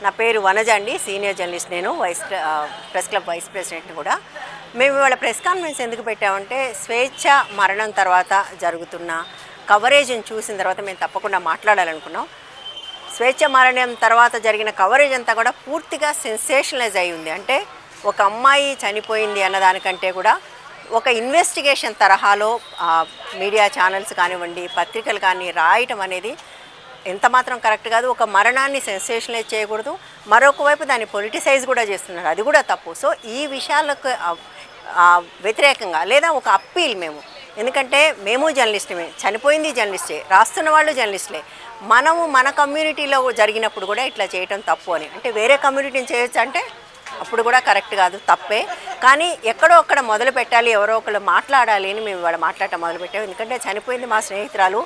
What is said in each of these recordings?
నా పేరు వనజ అండి, సీనియర్ జర్నలిస్ట్. నేను ప్రెస్ క్లబ్ వైస్ ప్రెసిడెంట్ కూడా. మేము ఇవాళ ప్రెస్ కాన్ఫరెన్స్ ఎందుకు పెట్టామంటే, స్వేచ్ఛ మరణం తర్వాత జరుగుతున్న కవరేజ్ని చూసిన తర్వాత మేము తప్పకుండా మాట్లాడాలనుకున్నాం. స్వేచ్ఛ మరణం తర్వాత జరిగిన కవరేజ్ అంతా కూడా పూర్తిగా సెన్సేషనలైజ్ అయి ఉంది. అంటే ఒక అమ్మాయి చనిపోయింది అన్నదానికంటే కూడా ఒక ఇన్వెస్టిగేషన్ తరహాలో మీడియా ఛానల్స్ కానివ్వండి, పత్రికలు కానీ రాయటం అనేది ఎంత మాత్రం కరెక్ట్ కాదు. ఒక మరణాన్ని సెన్సేషనలైజ్ చేయకూడదు, మరొక వైపు దాన్ని పొలిటిసైజ్ కూడా చేస్తున్నారు, అది కూడా తప్పు. సో ఈ విషయాలకు వ్యతిరేకంగా లేదా ఒక అప్పీల్ మేము, ఎందుకంటే మేము జర్నలిస్టుమే, చనిపోయింది జర్నలిస్టే, రాస్తున్న వాళ్ళు జర్నలిస్టులే. మనము మన కమ్యూనిటీలో జరిగినప్పుడు కూడా ఇట్లా చేయటం తప్పు అని, అంటే వేరే కమ్యూనిటీని చేయొచ్చు అంటే అప్పుడు కూడా కరెక్ట్ కాదు, తప్పే. కానీ ఎక్కడో అక్కడ మొదలు పెట్టాలి, ఎవరో ఒకళ్ళు మాట్లాడాలి అని మేము ఇవాళ మాట్లాడటం మొదలుపెట్టాము. ఎందుకంటే చనిపోయింది మా స్నేహితురాలు,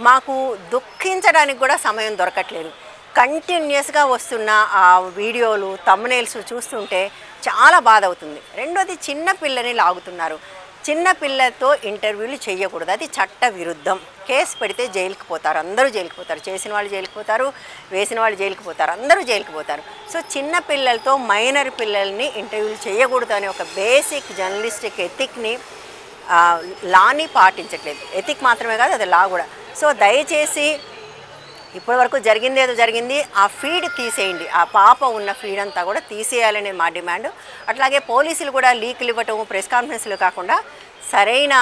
మాకు దుఃఖించడానికి కూడా సమయం దొరకట్లేదు. కంటిన్యూస్గా వస్తున్న ఆ వీడియోలు, థంబ్నెయిల్స్ చూస్తుంటే చాలా బాధ అవుతుంది. రెండోది, చిన్న పిల్లని లాగుతున్నారు. చిన్న పిల్లతో ఇంటర్వ్యూలు చేయకూడదు, అది చట్ట విరుద్ధం. కేసు పెడితే జైలుకి పోతారు, అందరూ జైలుకి పోతారు. చేసిన వాళ్ళు జైలుకి పోతారు, వేసిన వాళ్ళు జైలుకి పోతారు, అందరూ జైలుకి పోతారు. సో చిన్న పిల్లలతో, మైనర్ పిల్లల్ని ఇంటర్వ్యూలు చేయకూడదు అనే ఒక బేసిక్ జర్నలిస్టిక్ ఎథిక్ని లాని పాటించట్లేదు. ఎథిక్ మాత్రమే కాదు, అది లా కూడా. సో దయచేసి ఇప్పటివరకు జరిగింది ఏదో జరిగింది, ఆ ఫీడ్ తీసేయండి, ఆ పాప ఉన్న ఫీడ్ అంతా కూడా తీసేయాలనే మా డిమాండ్. అట్లాగే పోలీసులు కూడా లీకులు ఇవ్వటం, ప్రెస్ కాన్ఫరెన్స్లు కాకుండా సరైన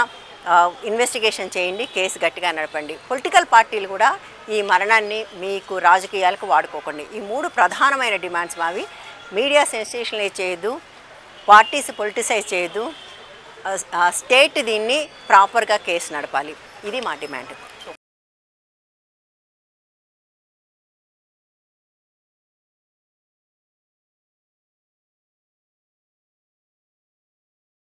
ఇన్వెస్టిగేషన్ చేయండి, కేసు గట్టిగా నడపండి. పొలిటికల్ పార్టీలు కూడా ఈ మరణాన్ని మీకు రాజకీయాలకు వాడుకోకండి. ఈ 3 ప్రధానమైన డిమాండ్స్ మావి. మీడియా సెన్సేషనలైజ్ చేయొద్దు, పార్టీస్ పొలిటిసైజ్ చేయొద్దు, స్టేట్ దీన్ని ప్రాపర్గా కేసు నడపాలి. ఇది మా డిమాండ్.